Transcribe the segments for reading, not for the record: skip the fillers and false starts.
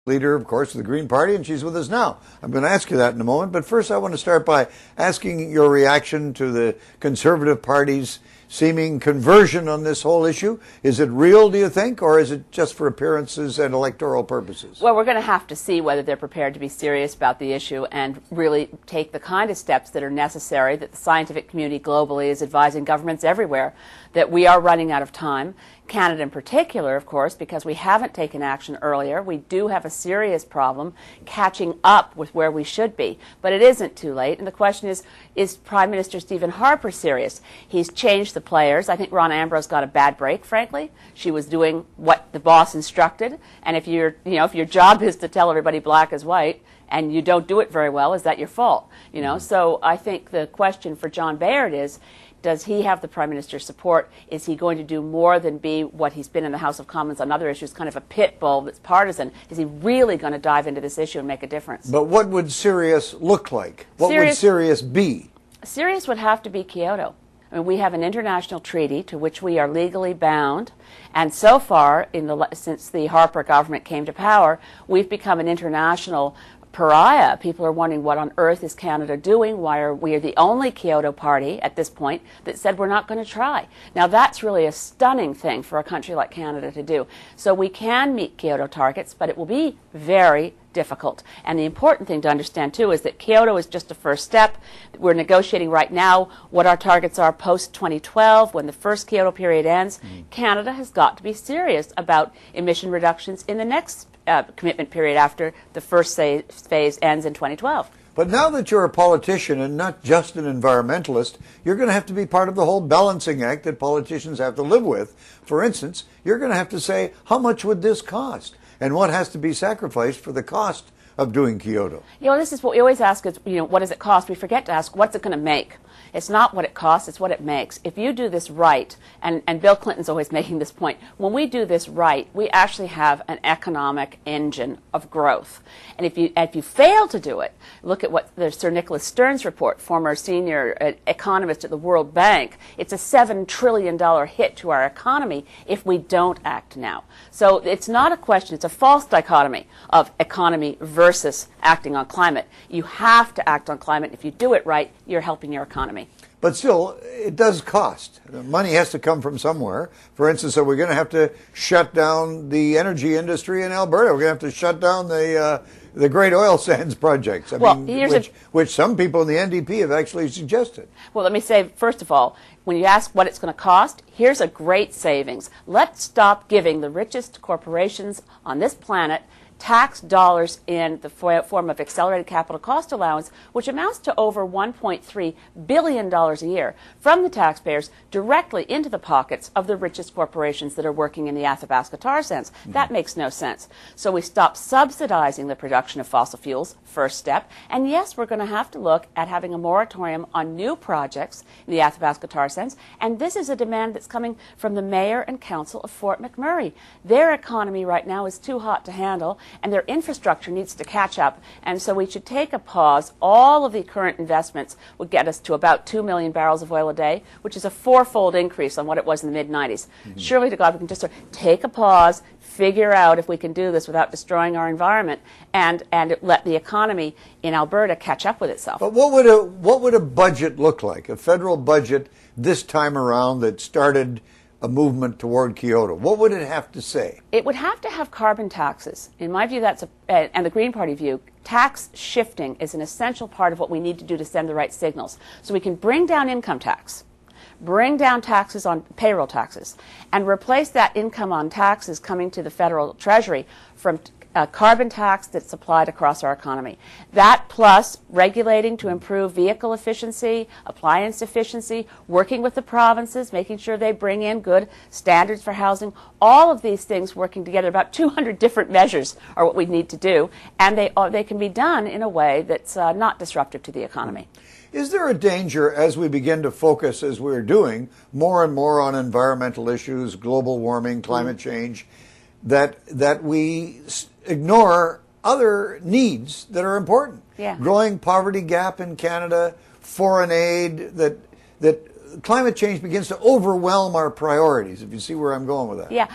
Leader, of course, of the Green Party, and she's with us now. I'm going to ask you that in a moment, but first I want to start by asking your reaction to the Conservative Party's seeming conversion on this whole issue. Is it real, do you think, or is it just for appearances and electoral purposes? Well, we're going to have to see whether they're prepared to be serious about the issue and really take the kind of steps that are necessary, that the scientific community globally is advising governments everywhere, that we are running out of time. Canada in particular, of course, because we haven't taken action earlier. We do have a serious problem catching up with where we should be. But it isn't too late. And the question is Prime Minister Stephen Harper serious? He's changed the players. I think Rona Ambrose got a bad break, frankly. She was doing what the boss instructed. And if if your job is to tell everybody black is white, and you don't do it very well, is that your fault? So I think the question for John Bayard is, does he have the Prime Minister's support? Is he going to do more than be what he's been in the House of Commons on other issues, kind of a pit bull that's partisan? Is he really going to dive into this issue and make a difference? But what would serious look like? What would serious be? Serious would have to be Kyoto. I mean, we have an international treaty to which we are legally bound, and so far, since the Harper government came to power, we've become an international pariah. People are wondering, what on earth is Canada doing? Why are we the only Kyoto party at this point that said we're not going to try? Now that's really a stunning thing for a country like Canada to do. So we can meet Kyoto targets, but it will be very difficult. And the important thing to understand too is that Kyoto is just a first step. We're negotiating right now what our targets are post 2012 when the first Kyoto period ends. Canada has got to be serious about emission reductions in the next commitment period after the first phase ends in 2012. But now that you're a politician and not just an environmentalist, you're going to have to be part of the whole balancing act that politicians have to live with. For instance, you're going to have to say, how much would this cost? And what has to be sacrificed for the cost of doing Kyoto? This is what we always ask is, what does it cost? We forget to ask, what's it going to make? It's not what it costs, it's what it makes. If you do this right, and Bill Clinton's always making this point, when we do this right, we actually have an economic engine of growth. And if you fail to do it, look at what the Sir Nicholas Stern's report, former senior economist at the World Bank, it's a $7 trillion hit to our economy if we don't act now. So it's not a question, it's a false dichotomy of economy versus acting on climate. You have to act on climate. If you do it right, you're helping your economy. But still, it does cost. The money has to come from somewhere. For instance, are we going to have to shut down the energy industry in Alberta? We're going to have to shut down the great oil sands projects, which some people in the NDP have actually suggested. Well, let me say, first of all, when you ask what it's going to cost, here's a great savings. Let's stop giving the richest corporations on this planet tax dollars in the form of accelerated capital cost allowance, which amounts to over $1.3 billion a year from the taxpayers directly into the pockets of the richest corporations that are working in the Athabasca tar sands. That makes no sense. So we stop subsidizing the production of fossil fuels, first step. And yes, we're going to have to look at having a moratorium on new projects in the Athabasca tar sands. And this is a demand that's coming from the mayor and council of Fort McMurray. Their economy right now is too hot to handle, and their infrastructure needs to catch up. And so we should take a pause. All of the current investments would get us to about 2 million barrels of oil a day, which is a fourfold increase on what it was in the mid-90s. Surely to God, we can just take a pause, figure out if we can do this without destroying our environment, and let the economy in Alberta catch up with itself. But what would a budget look like, a federal budget this time around that started a movement toward Kyoto? What would it have to say? It would have to have carbon taxes. In my view, and the Green Party view, tax shifting is an essential part of what we need to do to send the right signals. So we can bring down income tax, bring down taxes on payroll taxes, and replace that income on taxes coming to the federal treasury from a carbon tax that's applied across our economy. That plus regulating to improve vehicle efficiency, appliance efficiency, working with the provinces, making sure they bring in good standards for housing, all of these things working together, about 200 different measures are what we need to do, and they can be done in a way that's not disruptive to the economy. Is there a danger as we begin to focus, as we're doing, more and more on environmental issues, global warming, climate change, that we ignore other needs that are important? Growing poverty gap in Canada, foreign aid, that climate change begins to overwhelm our priorities, if you see where I'm going with that. Yeah,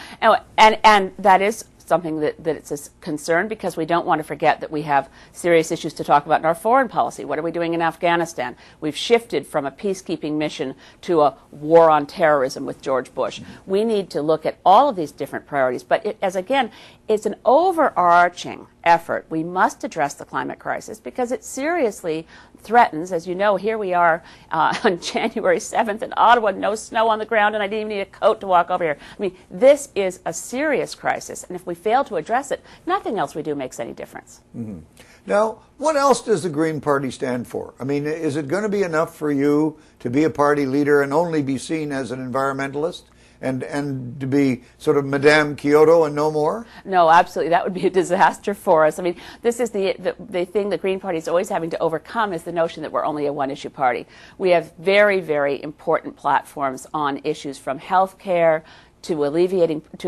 and that is something that it's a concern, because we don't want to forget that we have serious issues to talk about in our foreign policy. What are we doing in Afghanistan? We've shifted from a peacekeeping mission to a war on terrorism with George Bush. We need to look at all of these different priorities. But again, it's an overarching effort. We must address the climate crisis because it seriously threatens, as you know, here we are on January 7th in Ottawa, no snow on the ground, and I didn't even need a coat to walk over here. I mean, this is a serious crisis, and if we fail to address it, nothing else we do makes any difference. Mm-hmm. Now, what else does the Green Party stand for? I mean, is it going to be enough for you to be a party leader and only be seen as an environmentalist? And to be sort of Madame Kyoto and no more? No, absolutely. That would be a disaster for us. I mean, this is the thing the Green Party is always having to overcome, is the notion that we're only a one-issue party. We have very, very important platforms on issues from health care to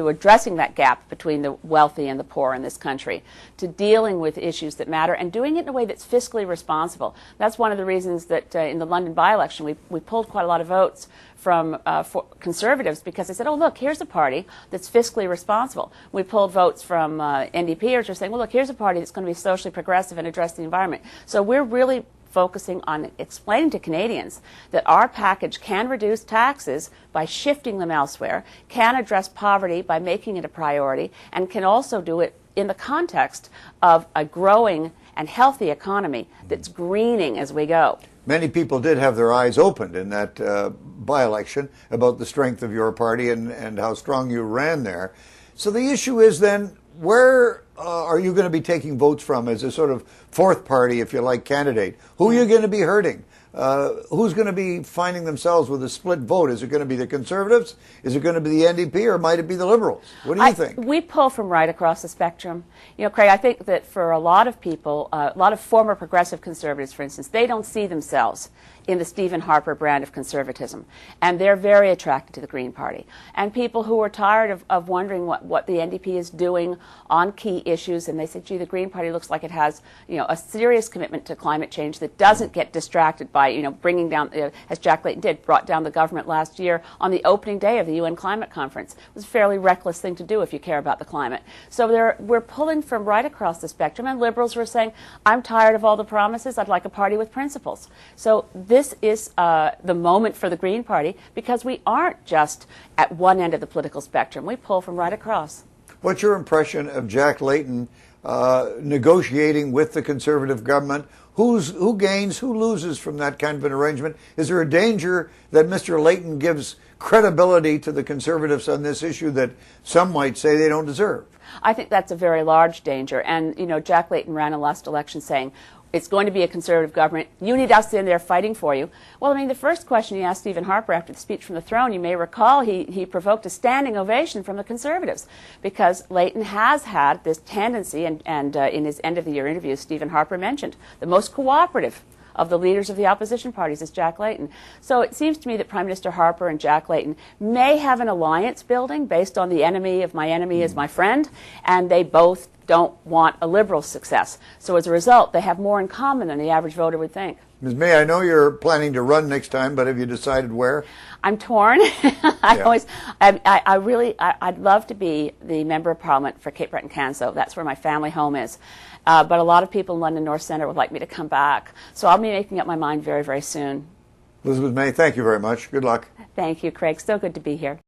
addressing that gap between the wealthy and the poor in this country, to dealing with issues that matter and doing it in a way that's fiscally responsible. That's one of the reasons that in the London by-election we pulled quite a lot of votes from for Conservatives, because they said, oh, look, here's a party that's fiscally responsible. We pulled votes from NDPers who are saying, well, look, here's a party that's going to be socially progressive and address the environment. So we're really focusing on explaining to Canadians that our package can reduce taxes by shifting them elsewhere, can address poverty by making it a priority, and can also do it in the context of a growing and healthy economy that's greening as we go. Many people did have their eyes opened in that by-election about the strength of your party and how strong you ran there. So the issue is then, where are you going to be taking votes from as a sort of fourth party, if you like, candidate? Who are you going to be hurting? Who's going to be finding themselves with a split vote? Is it going to be the Conservatives? Is it going to be the NDP, or might it be the Liberals? What do you think? We pull from right across the spectrum. You know, Craig, I think that for a lot of people, a lot of former progressive Conservatives, for instance, they don't see themselves in the Stephen Harper brand of conservatism, and they're very attracted to the Green Party. And people who are tired of wondering what the NDP is doing on key issues, and they say, gee, the Green Party looks like it has, you know, a serious commitment to climate change that doesn't get distracted by, you know, bringing down, as Jack Layton did, brought down the government last year on the opening day of the UN Climate Conference. It was a fairly reckless thing to do if you care about the climate. So we're pulling from right across the spectrum, and Liberals were saying, I'm tired of all the promises, I'd like a party with principles. So this is the moment for the Green Party, because we aren't just at one end of the political spectrum. We pull from right across. What's your impression of Jack Layton negotiating with the Conservative government? Who gains, who loses from that kind of an arrangement? Is there a danger that Mr. Layton gives credibility to the Conservatives on this issue that some might say they don't deserve? I think that's a very large danger. And, you know, Jack Layton ran a last election saying, it's going to be a Conservative government. You need us in there fighting for you. Well, I mean, the first question he asked Stephen Harper after the speech from the throne, you may recall, he provoked a standing ovation from the Conservatives, because Layton has had this tendency, and in his end-of-the-year interview, Stephen Harper mentioned the most cooperative of the leaders of the opposition parties is Jack Layton. So it seems to me that Prime Minister Harper and Jack Layton may have an alliance building based on the enemy of my enemy is my friend, and they both don't want a Liberal success. So as a result, they have more in common than the average voter would think. Ms. May, I know you're planning to run next time, but have you decided where? I'm torn. I'd love to be the Member of Parliament for Cape Breton Canso. That's where my family home is. But a lot of people in London North Centre would like me to come back. So I'll be making up my mind very, very soon. Elizabeth May, thank you very much. Good luck. Thank you, Craig. So good to be here.